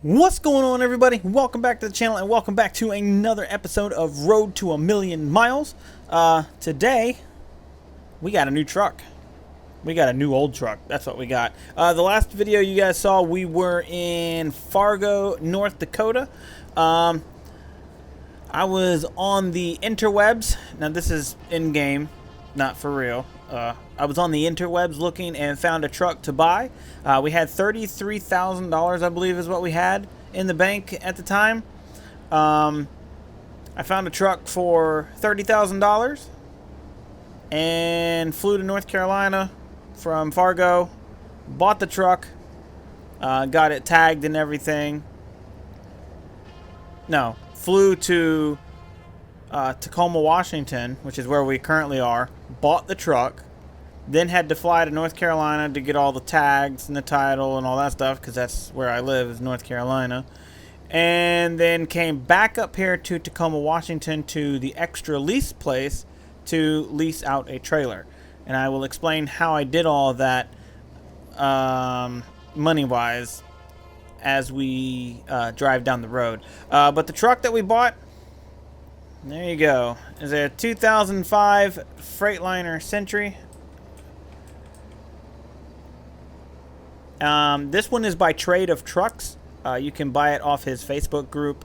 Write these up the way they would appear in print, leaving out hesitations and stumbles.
What's going on, everybody? Welcome back to the channel and welcome back to another episode of Road to a Million Miles. Today we got a new truck. We got a new old truck. That's what we got. The last video you guys saw, we were in Fargo, North Dakota. I was on the interwebs. Now this is in-game, not for real. I was on the interwebs looking and found a truck to buy. We had $33,000, I believe is what we had in the bank at the time. I found a truck for $30,000 and flew to North Carolina from Fargo, bought the truck, got it tagged and everything. No, flew to Tacoma, Washington, which is where we currently are, bought the truck, then had to fly to North Carolina to get all the tags and the title and all that stuff, because that's where I live, is North Carolina, and then came back up here to Tacoma, Washington to the extra lease place to lease out a trailer. And I will explain how I did all of that money-wise as we drive down the road. But the truck that we bought, there you go, is a 2005 Freightliner Century. This one is by Trade of Trucks. You can buy it off his Facebook group.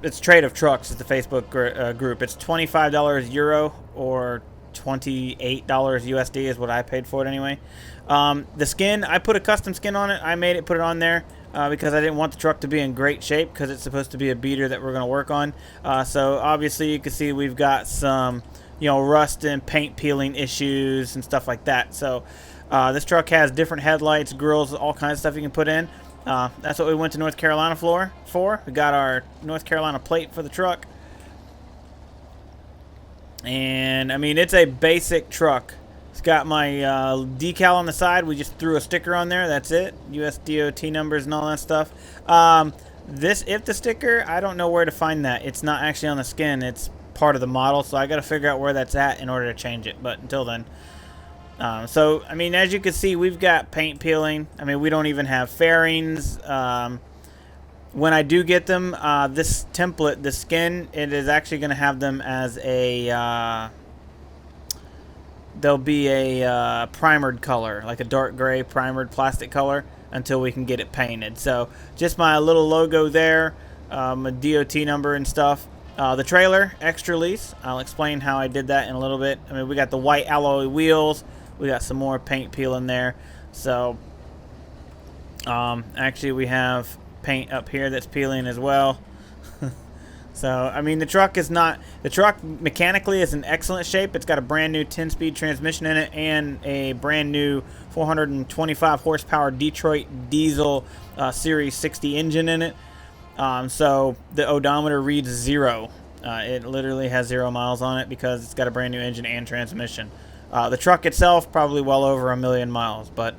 It's Trade of Trucks is the Facebook group. It's $25 Euro or $28 USD is what I paid for it anyway. The skin, I put a custom skin on it. I made it, put it on there because I didn't want the truck to be in great shape because it's supposed to be a beater that we're going to work on. So obviously you can see we've got some, rust and paint peeling issues and stuff like that. So this truck has different headlights, grills, all kinds of stuff you can put in. That's what we went to North Carolina for. We got our North Carolina plate for the truck. And, I mean, it's a basic truck. It's got my decal on the side. We just threw a sticker on there. That's it. US DOT numbers and all that stuff. If the sticker, I don't know where to find that. It's not actually on the skin. It's part of the model, so I got to figure out where that's at in order to change it. But until then, so I mean, as you can see, we've got paint peeling. I mean, we don't even have fairings. When I do get them, this template, the skin, it is actually going to have them as a there'll be a primered color, like a dark gray primered plastic color, until we can get it painted. So just my little logo there, a DOT number and stuff. The trailer, extra lease. I'll explain how I did that in a little bit. I mean, we got the white alloy wheels. We got some more paint peel in there. So, actually we have paint up here that's peeling as well. So, I mean, the truck mechanically is in excellent shape. It's got a brand new 10-speed transmission in it and a brand new 425 horsepower Detroit diesel Series 60 engine in it. So the odometer reads 0. It literally has 0 miles on it because it's got a brand new engine and transmission. The truck itself probably well over 1 million miles, but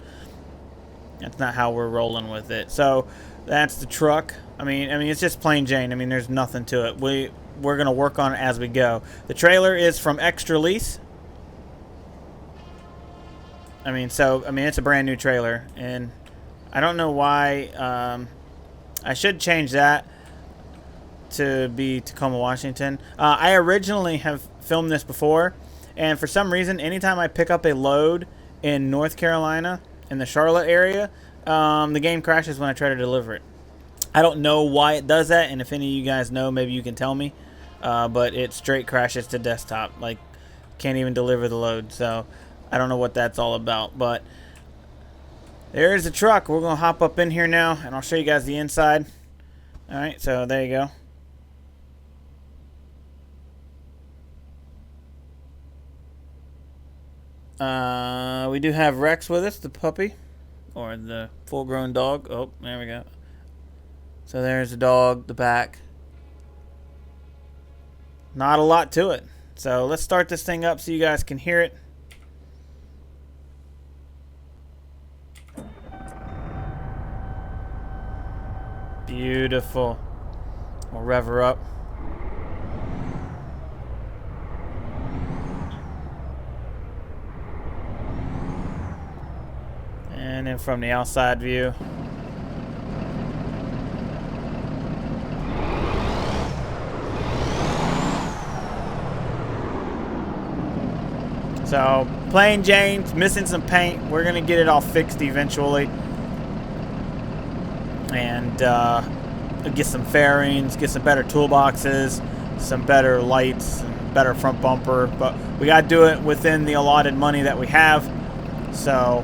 that's not how we're rolling with it. So that's the truck. I mean it's just plain Jane. I mean, there's nothing to it. We're gonna work on it as we go. The trailer is from Extra Lease. I mean, it's a brand new trailer, and I don't know why. I should change that to be Tacoma, Washington. I originally have filmed this before, and for some reason, anytime I pick up a load in North Carolina, in the Charlotte area, the game crashes when I try to deliver it. I don't know why it does that, and if any of you guys know, maybe you can tell me. But it straight crashes to desktop. Like, can't even deliver the load. So, I don't know what that's all about, but there's the truck. We're going to hop up in here now, and I'll show you guys the inside. Alright, so there you go. We do have Rex with us, the puppy, or the full-grown dog. Oh, there we go. So there's the dog, the back. Not a lot to it. So let's start this thing up so you guys can hear it. Beautiful. We'll rev her up. then from the outside view. So, plain Jane's missing some paint. We're going to get it all fixed eventually. And get some fairings, get some better toolboxes, some better lights, and better front bumper. But we got to do it within the allotted money that we have. So,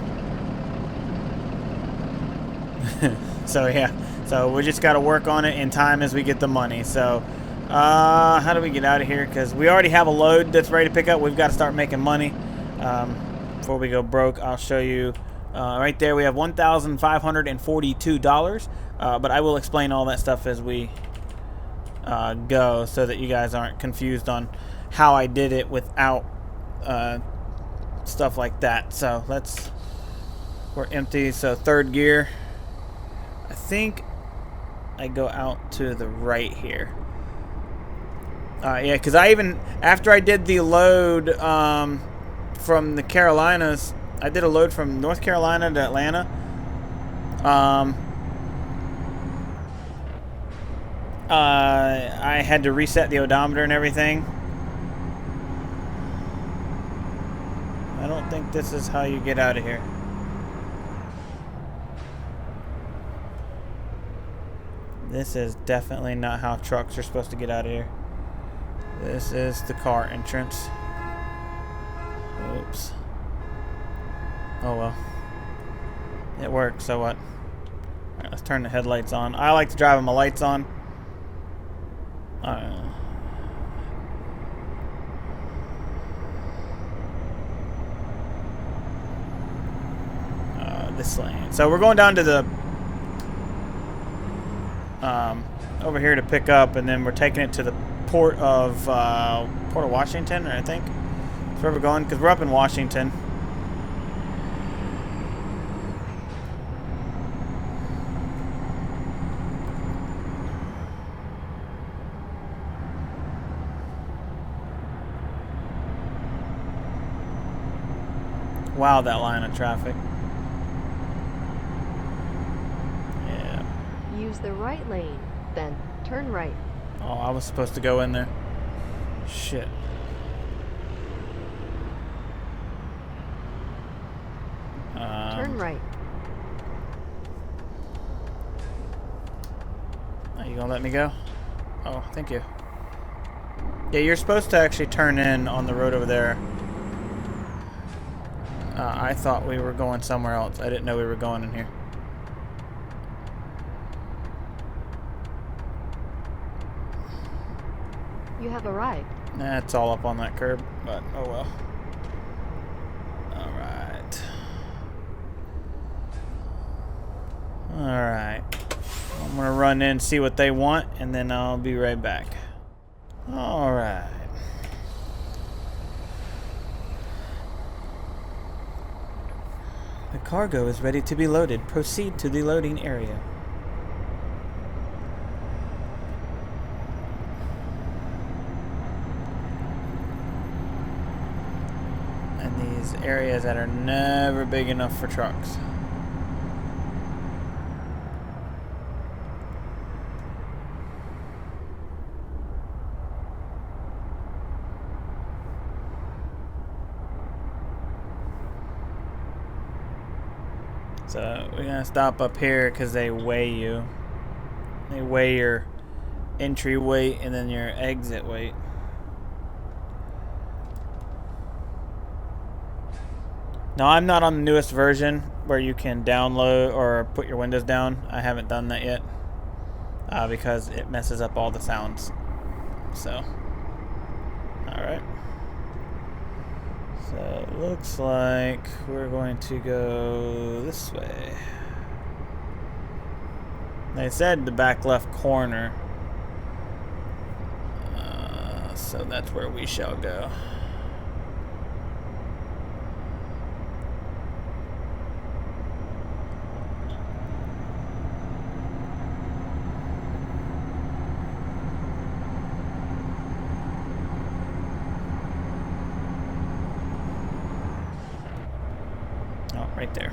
yeah. So we just got to work on it in time as we get the money. So, how do we get out of here? Because we already have a load that's ready to pick up. We've got to start making money before we go broke. I'll show you. Right there we have $1,542. But I will explain all that stuff as we go so that you guys aren't confused on how I did it without stuff like that. So we're empty. So third gear. I think I go out to the right here. Yeah, because after I did the load from the Carolinas, I did a load from North Carolina to Atlanta. I had to reset the odometer and everything. I don't think this is how you get out of here. This is definitely not how trucks are supposed to get out of here. This is the car entrance. Oops. Oh well. It worked, so what? Alright, let's turn the headlights on. I like to drive with my lights on. This lane. So we're going down to the over here to pick up, and then we're taking it to the port of Washington, I think. That's where we're going, because we're up in Washington. Wow, that line of traffic. Yeah. Use the right lane, then turn right. Oh, I was supposed to go in there. Shit. Turn right. Are you gonna let me go? Oh, thank you. Yeah, you're supposed to actually turn in on the road over there. I thought we were going somewhere else. I didn't know we were going in here. You have arrived. Nah, it's all up on that curb, but oh well. Alright. Alright. I'm gonna run in and see what they want, and then I'll be right back. Alright. The cargo is ready to be loaded. Proceed to the loading area. And these areas that are never big enough for trucks. So we're gonna stop up here because they weigh you. They weigh your entry weight and then your exit weight. Now I'm not on the newest version where you can download or put your windows down. I haven't done that yet because it messes up all the sounds. So, all right. So it looks like we're going to go this way. They said the back left corner. So that's where we shall go. Right there.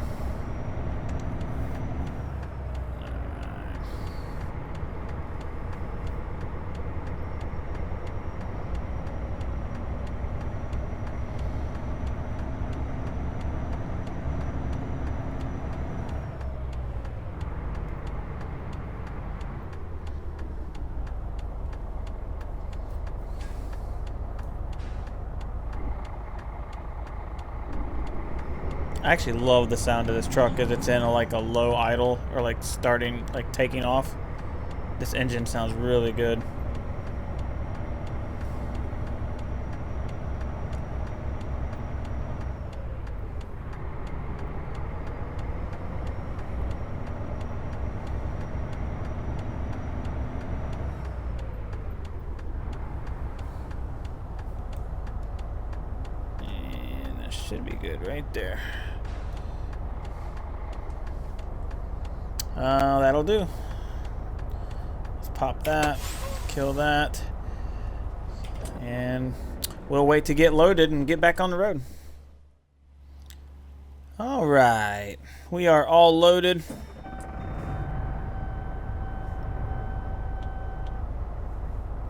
I actually love the sound of this truck as it's in like a low idle or like starting, like taking off. This engine sounds really good. And that should be good right there. That'll do. Let's pop that, kill that, and we'll wait to get loaded and get back on the road. All right, we are all loaded.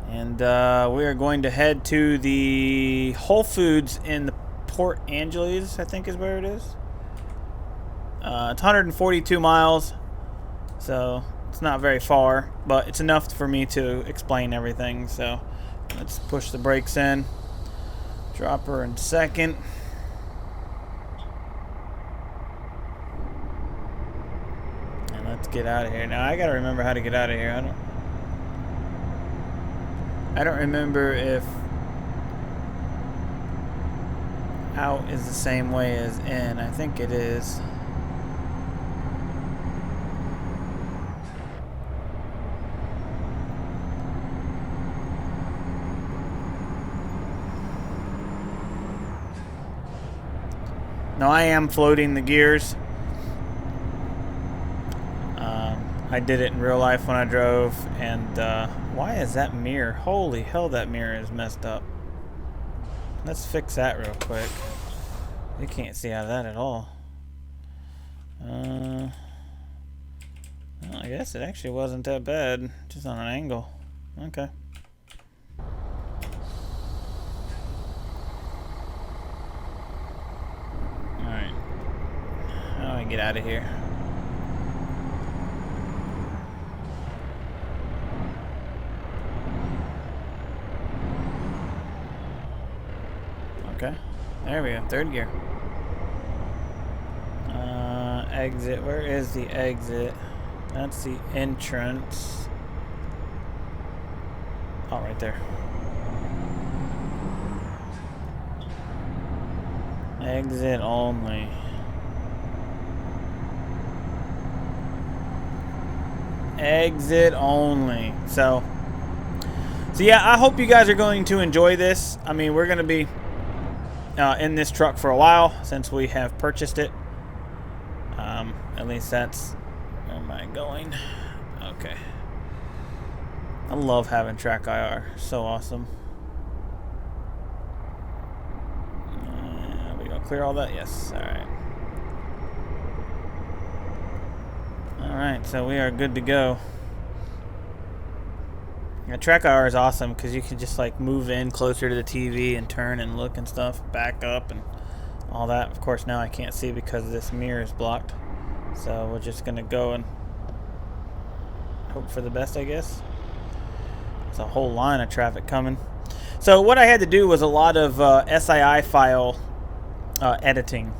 And we are going to head to the Whole Foods in the Port Angeles, I think is where it is. It's 142 miles. So it's not very far, but it's enough for me to explain everything. So let's push the brakes in. Drop her in second. And let's get out of here. Now I gotta remember how to get out of here. I don't remember if out is the same way as in. I think it is. Now I am floating the gears. I did it in real life when I drove, and why is that mirror? Holy hell, that mirror is messed up. Let's fix that real quick. You can't see out of that at all. Well, I guess it actually wasn't that bad, just on an angle. Okay. Get out of here. Okay, there we go. Third gear. Exit. Where is the exit? That's the entrance. Oh, right there. Exit only. Exit only. So yeah, I hope you guys are going to enjoy this. I mean, we're going to be in this truck for a while since we have purchased it. At least that's where am I going. Okay. I love having track IR. So awesome. We gonna clear all that? Yes. All right. Alright, so we are good to go. Yeah, track IR is awesome because you can just like move in closer to the TV and turn and look and stuff, back up and all that. Of course, now I can't see because this mirror is blocked. So we're just going to go and hope for the best, I guess. There's a whole line of traffic coming. So what I had to do was a lot of SII file editing.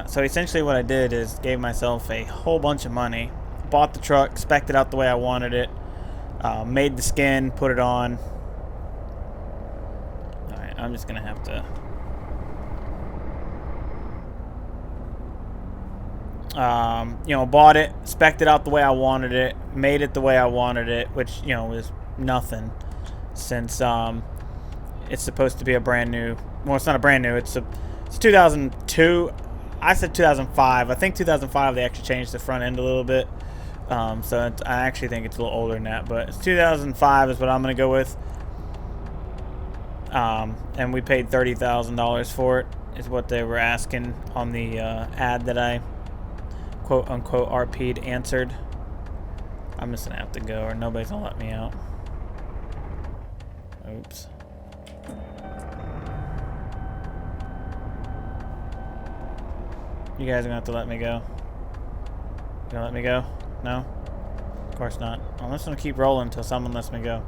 So essentially what I did is gave myself a whole bunch of money, bought the truck, spec'd it out the way I wanted it, made the skin, put it on. Alright, I'm just going to have to... bought it, spec'd it out the way I wanted it, made it the way I wanted it, which, is nothing since it's supposed to be a brand new... Well, it's not a brand new, it's 2002... I said 2005. I think 2005 they actually changed the front end a little bit. So I actually think it's a little older than that. But it's 2005 is what I'm going to go with. And we paid $30,000 for it, is what they were asking on the ad that I quote-unquote RP'd answered. I'm just going to have to go or nobody's going to let me out. Oops. You guys are gonna have to let me go. You gonna let me go? No? Of course not. I'm just gonna keep rolling until someone lets me go.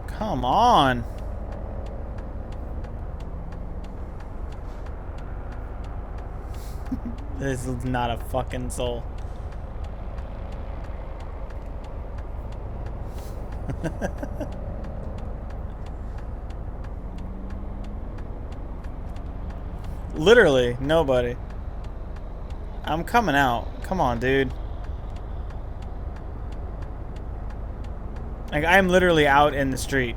Come on! This is not a fucking soul. Literally, nobody. I'm coming out. Come on, dude. Like, I'm literally out in the street.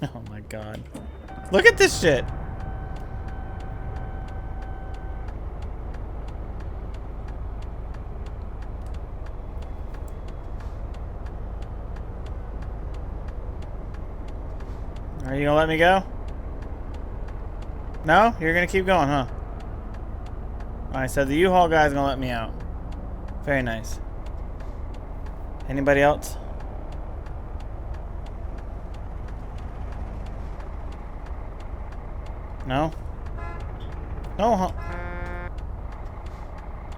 Oh my god. Look at this shit. Are you gonna let me go? No? You're gonna keep going, huh? Alright, so the U-Haul guy's gonna let me out. Very nice. Anybody else? No? No, huh?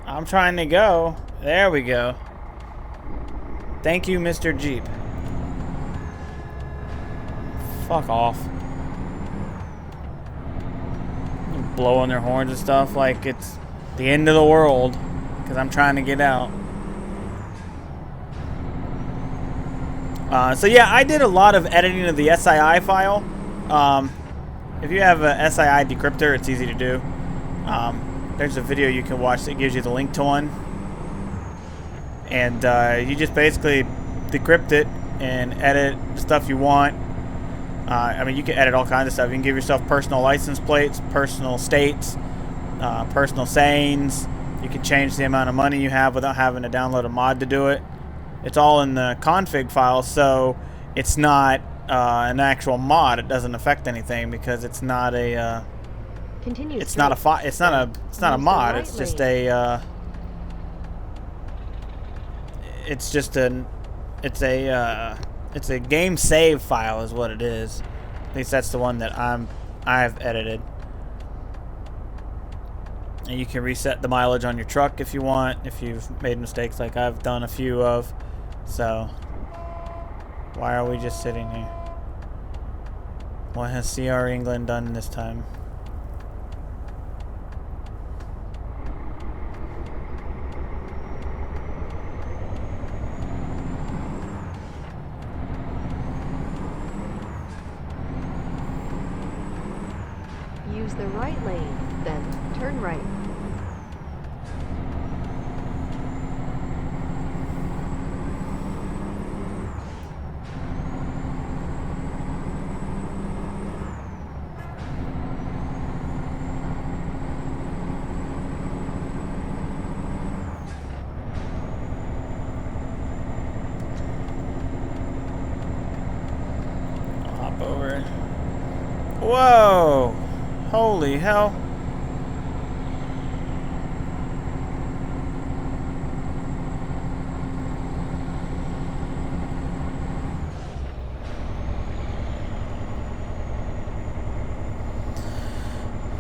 I'm trying to go. There we go. Thank you, Mr. Jeep. Fuck off. Blowing their horns and stuff like it's the end of the world because I'm trying to get out. So yeah, I did a lot of editing of the SII file. If you have a SII decryptor, it's easy to do. There's a video you can watch that gives you the link to one. And you just basically decrypt it and edit the stuff you want. I mean, you can edit all kinds of stuff. You can give yourself personal license plates, personal states, personal sayings. You can change the amount of money you have without having to download a mod to do it. It's all in the config file, so it's not an actual mod. It doesn't affect anything because it's not a Continue it's not a it's not a mod. Right it's just lane. it's a game save file is what it is. At least that's the one that I've edited. And you can reset the mileage on your truck if you want, if you've made mistakes like I've done a few of. So why are we just sitting here? What has CR England done this time? Use the right lane, then turn right. I'll hop over. Whoa! Holy hell.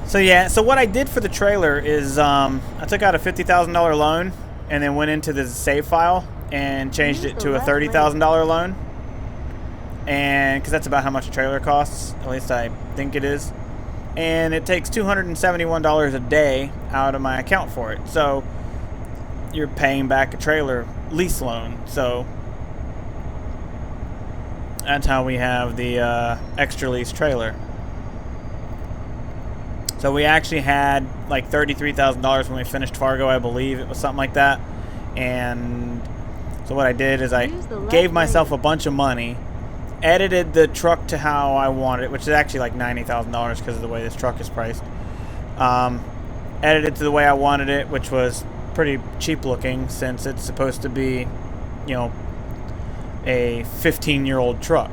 So yeah, so what I did for the trailer is I took out a $50,000 loan and then went into the save file and changed it to a $30,000 loan. And because that's about how much a trailer costs, at least I think it is. And it takes $271 a day out of my account for it. So you're paying back a trailer lease loan. So that's how we have the extra lease trailer. So we actually had like $33,000 when we finished Fargo, I believe. It was something like that. And so what I did is I gave myself a bunch of money, edited the truck to how I wanted it, which is actually like $90,000 because of the way this truck is priced. Edited to the way I wanted it, which was pretty cheap looking since it's supposed to be, you know, a 15-year-old truck.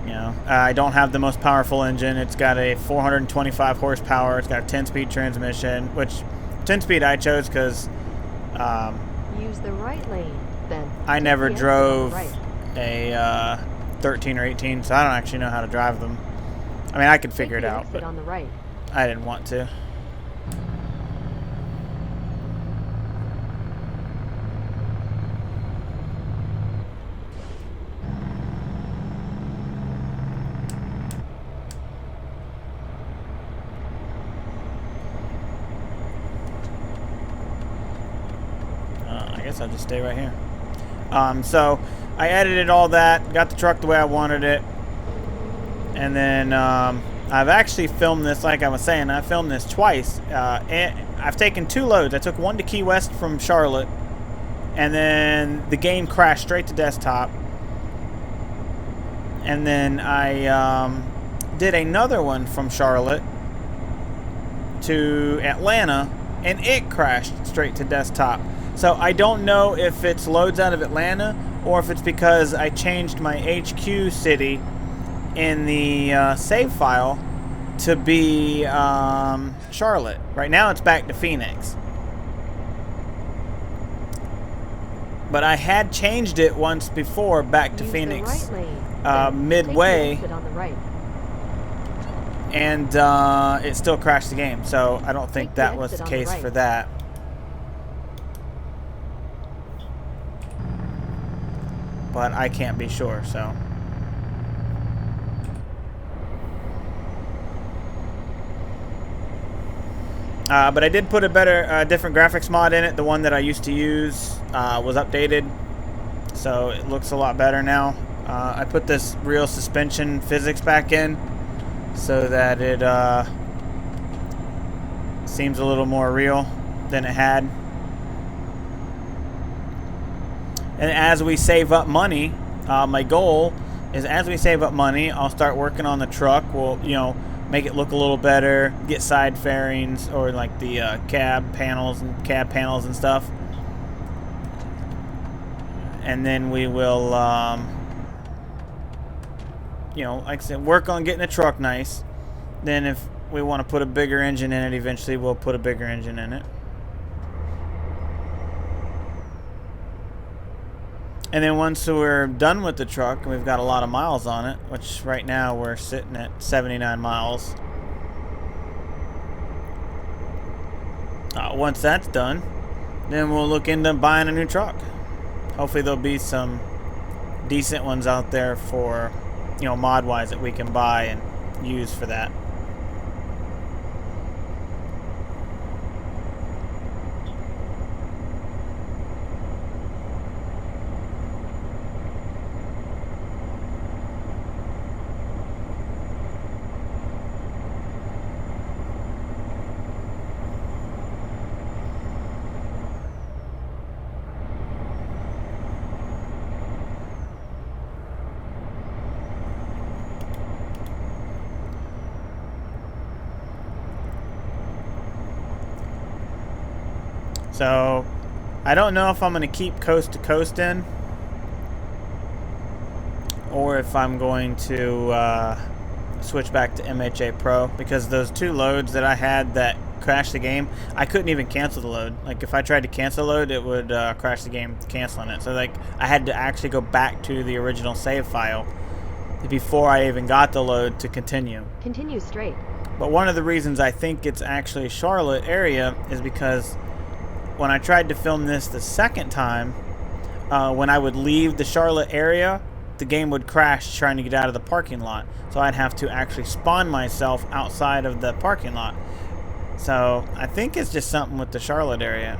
You know, I don't have the most powerful engine. It's got a 425 horsepower. It's got a 10-speed transmission, which 10-speed I chose because Use the right lane, then I never take the exit drove on the right. a 13 or 18, so I don't actually know how to drive them. I mean, I could Take figure it the out, exit but on the right. I didn't want to. I guess I'll just stay right here. So I edited all that, got the truck the way I wanted it, and then I've actually filmed this, like I was saying, I filmed this twice. And I've taken 2 loads. I took one to Key West from Charlotte, and then the game crashed straight to desktop. And then I did another one from Charlotte to Atlanta, and it crashed straight to desktop. So I don't know if it's loads out of Atlanta or if it's because I changed my HQ city in the save file to be Charlotte. Right now it's back to Phoenix. But I had changed it once before back to Use Phoenix the right lane. midway, Take the exit on the right. and it still crashed the game. So I don't think Take the that was the exit on the case right. for that. But I can't be sure, so. But I did put a better, different graphics mod in it. The one that I used to use was updated, so it looks a lot better now. I put this real suspension physics back in so that it seems a little more real than it had. And as we save up money, my goal is as we save up money, I'll start working on the truck. We'll, make it look a little better, get side fairings or like the cab panels and stuff. And then we will, like I said, work on getting the truck nice. Then if we want to put a bigger engine in it, eventually we'll put a bigger engine in it. And then once we're done with the truck, and we've got a lot of miles on it, which right now we're sitting at 79 miles. Once that's done, then we'll look into buying a new truck. Hopefully there'll be some decent ones out there for, mod-wise that we can buy and use for that. So, I don't know if I'm going to keep coast to coast in, or if I'm going to switch back to MHA Pro, because those 2 loads that I had that crashed the game, I couldn't even cancel the load. Like, if I tried to cancel a load, it would crash the game canceling it. So, like, I had to actually go back to the original save file before I even got the load to continue. Continue straight. But one of the reasons I think it's actually Charlotte area is because when I tried to film this the second time, when I would leave the Charlotte area, the game would crash trying to get out of the parking lot. So I'd have to actually spawn myself outside of the parking lot. So I think it's just something with the Charlotte area.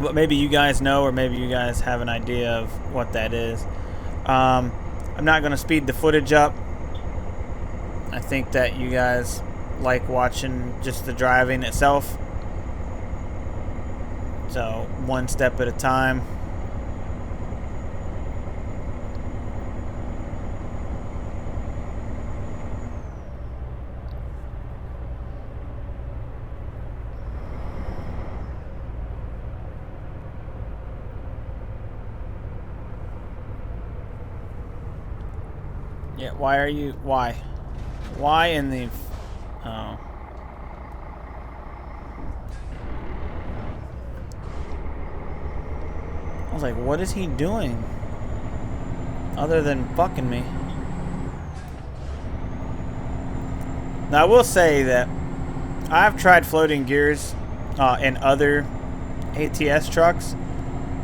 But maybe you guys know, or maybe you guys have an idea of what that is. I'm not going to speed the footage up. I think that you guys like watching just the driving itself. So, one step at a time. Yeah, why? Why in the... Oh. I was like, what is he doing? other than fucking me. Now I will say that I've tried floating gears in other ATS trucks,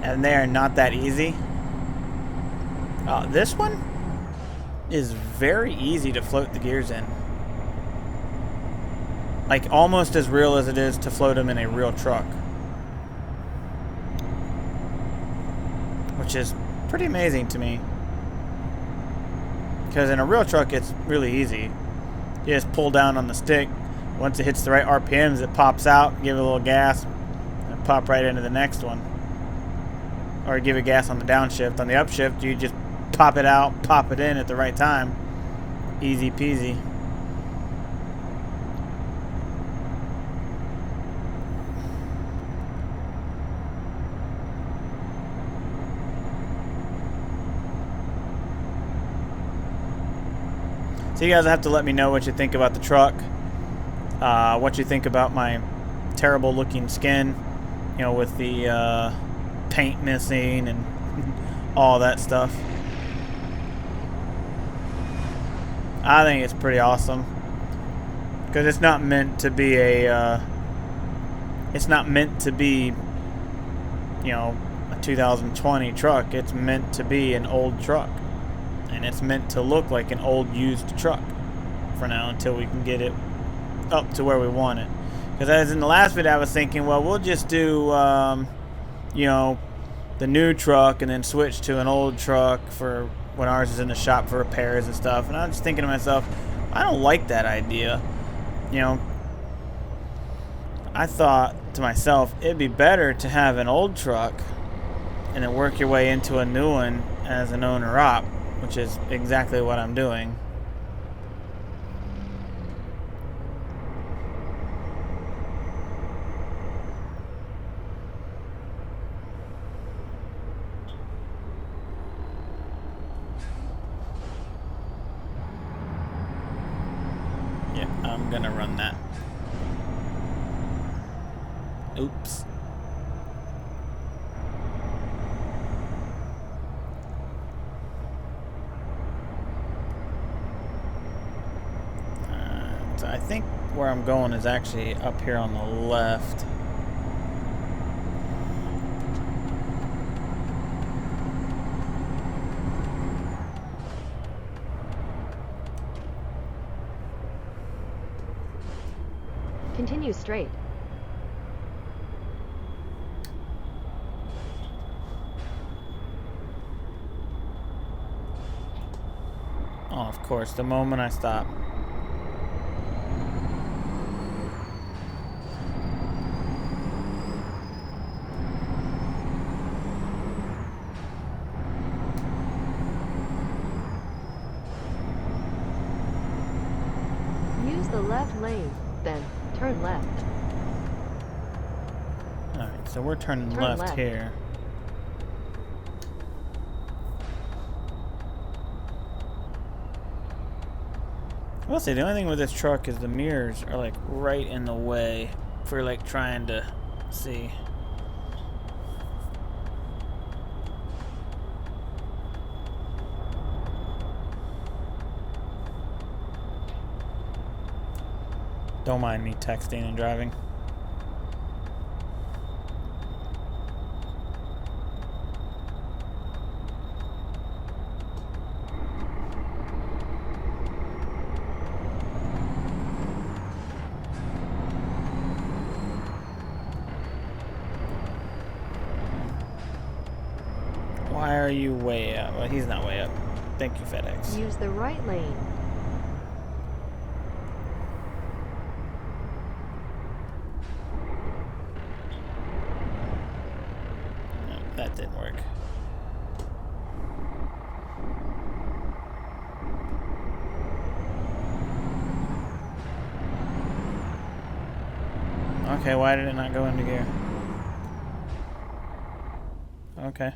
and they are not that easy. This one is very easy to float the gears in. Like almost as real as it is to float them in a real truck. Which is pretty amazing to me. Because in a real truck it's really easy. You just pull down on the stick. Once it hits the right RPMs, it pops out, give it a little gas, and pop right into the next one. Or give it gas on the downshift. On the upshift, you just pop it out, pop it in at the right time. Easy peasy. So you guys have to let me know what you think about the truck. What you think about my terrible looking skin, you know, with the paint missing and all that stuff. I think it's pretty awesome because it's not meant to be a it's not meant to be, you know, a 2020 truck. It's meant to be an old truck, and it's meant to look like an old used truck for now until we can get it up to where we want it. Because as in the last video I was thinking, well, we'll just do you know, the new truck and then switch to an old truck for when ours is in the shop for repairs and stuff. And I was just thinking to myself, I don't like that idea. You know, I thought to myself, it'd be better to have an old truck and then work your way into a new one as an owner-op, which is exactly what I'm doing. Yeah, I'm gonna run that. Oops. So I think where I'm going is actually up here on the left. Continue straight. Oh, of course, the moment I stop. Use the left lane, then turn left. Alright, so we're turning Turn left left. here. I'll say the only thing with this truck is the mirrors are like right in the way for like trying to see. Don't mind me texting and driving. Why are you way up? Well, he's not way up. Thank you, FedEx. Use the right lane. No, that didn't work. Okay, why did it not go into gear? Okay.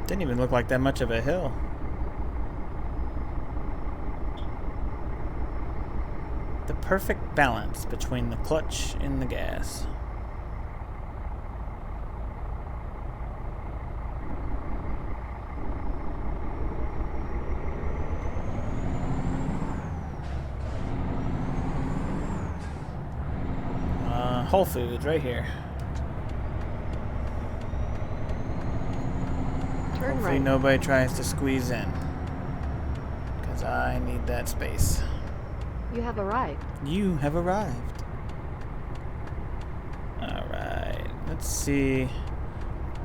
Didn't even look like that much of a hill. The perfect balance between the clutch and the gas. Whole Foods right here. Turn Hopefully right. nobody tries to squeeze in, because I need that space. You have arrived. You have arrived. Alright, let's see.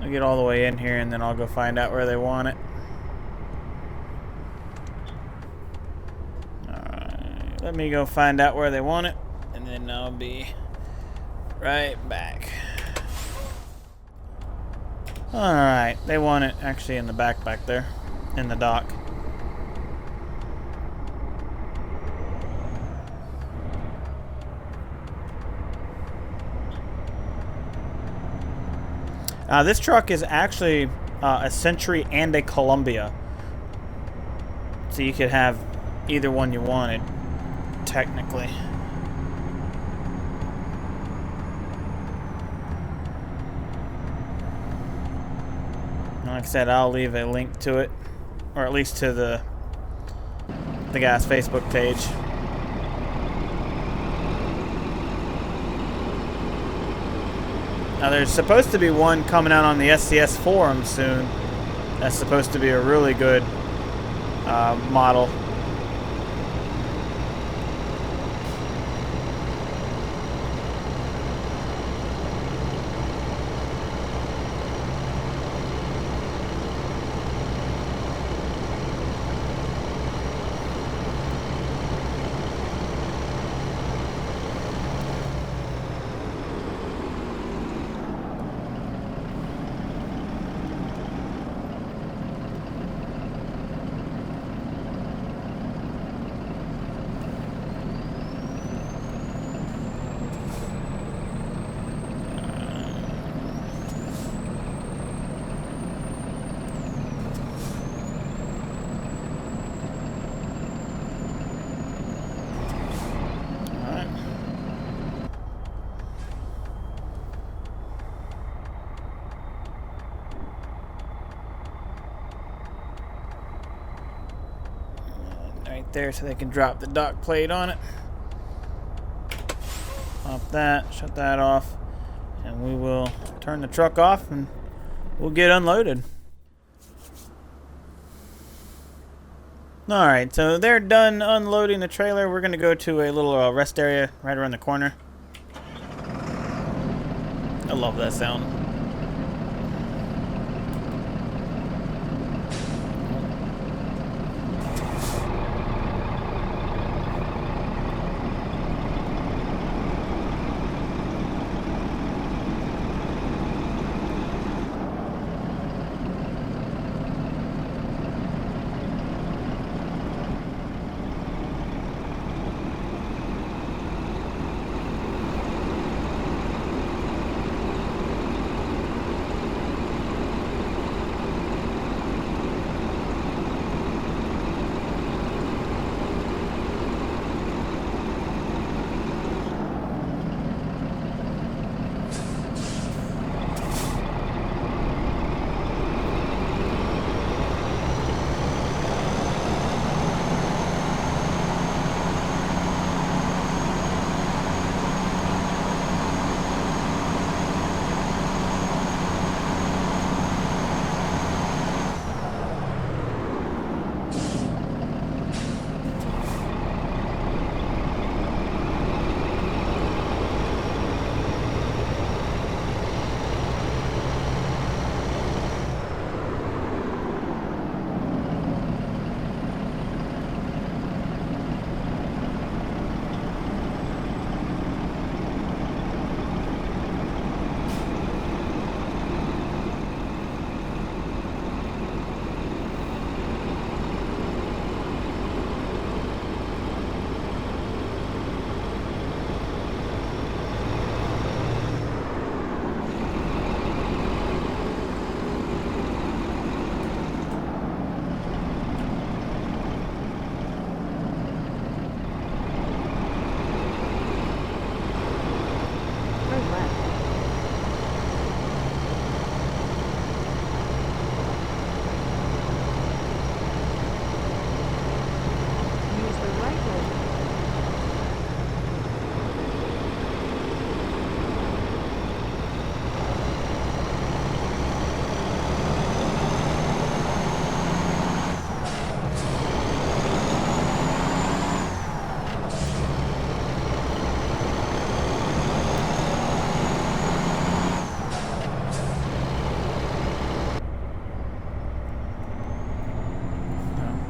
I'll get all the way in here and then I'll go find out where they want it. Alright, let me go find out where they want it, and then I'll be right back. Alright, they want it actually in the back there, in the dock. This truck is actually a Century and a Columbia. So you could have either one you wanted, technically. Like I said, I'll leave a link to it, or at least to the guy's Facebook page. Now there's supposed to be one coming out on the SCS forum soon. That's supposed to be a really good model. Right there, so they can drop the dock plate on it. Pop that, shut that off, and we will turn the truck off and we'll get unloaded. Alright, so they're done unloading the trailer. We're going to go to a little rest area right around the corner. I love that sound.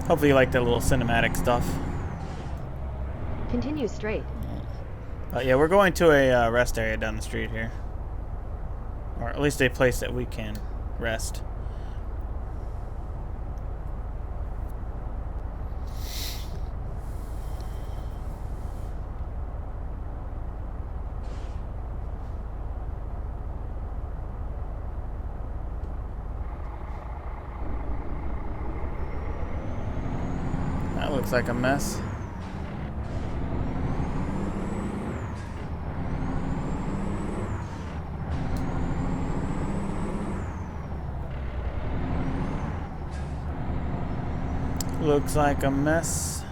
Hopefully you like the little cinematic stuff. Continue straight. Yeah, we're going to a rest area down the street here. Or at least a place that we can rest. That looks like a mess. Looks like a mess.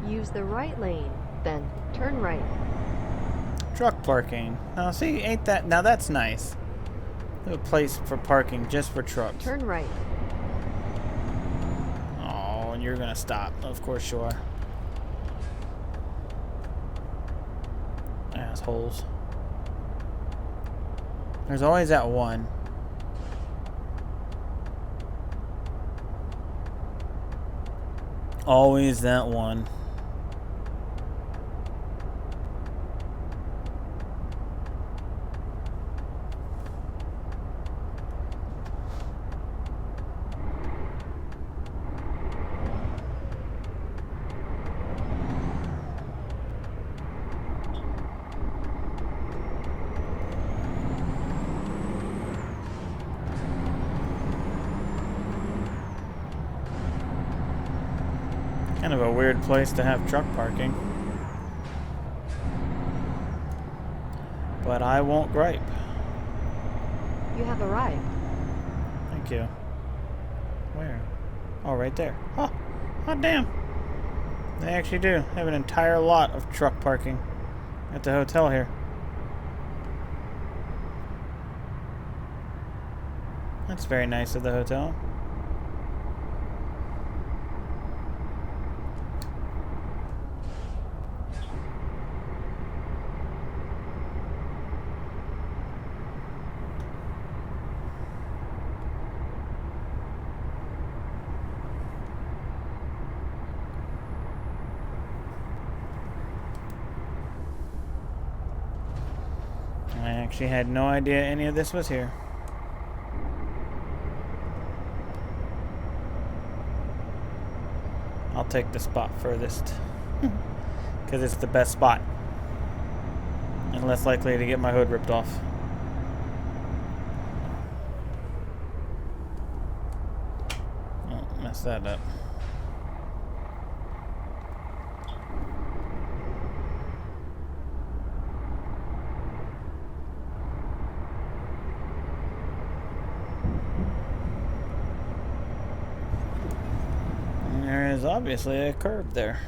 Use the right lane, then turn right. Truck parking. Now see, ain't that, now that's nice. A place for parking just for trucks. Turn right. Oh, and you're gonna stop. Of course you are. Assholes. There's always that one. Always that one. Kind of a weird place to have truck parking. But I won't gripe. You have arrived. Thank you. Where? Oh, right there. Oh, hot damn. They actually do have an entire lot of truck parking at the hotel here. That's very nice of the hotel. I actually had no idea any of this was here. I'll take the spot furthest. Because it's the best spot. And less likely to get my hood ripped off. Oh, messed that up. There is obviously a curb there.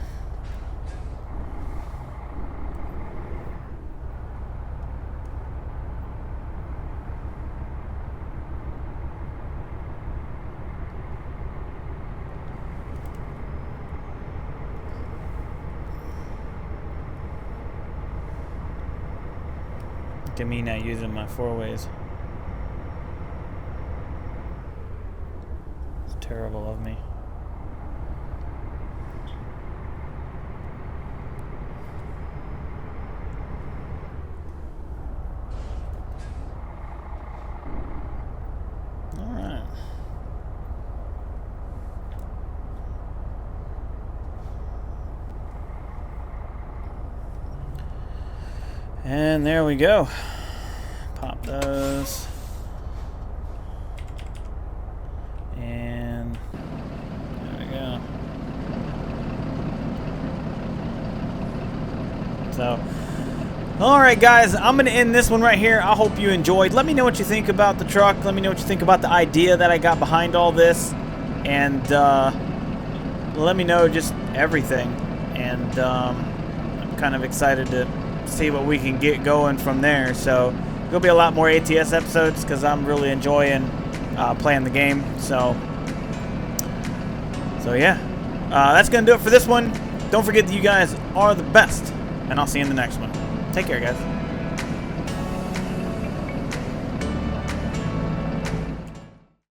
Look at me not using my four ways. It's terrible of me. And there we go. Pop those. And there we go. So, alright guys, I'm going to end this one right here. I hope you enjoyed. Let me know what you think about the truck. Let me know what you think about the idea that I got behind all this. And let me know just everything. And I'm kind of excited to see what we can get going from there. So there'll be a lot more ATS episodes because I'm really enjoying playing the game. So yeah, that's gonna do it for this one. Don't forget that you guys are the best, and I'll see you in the next one. Take care, guys.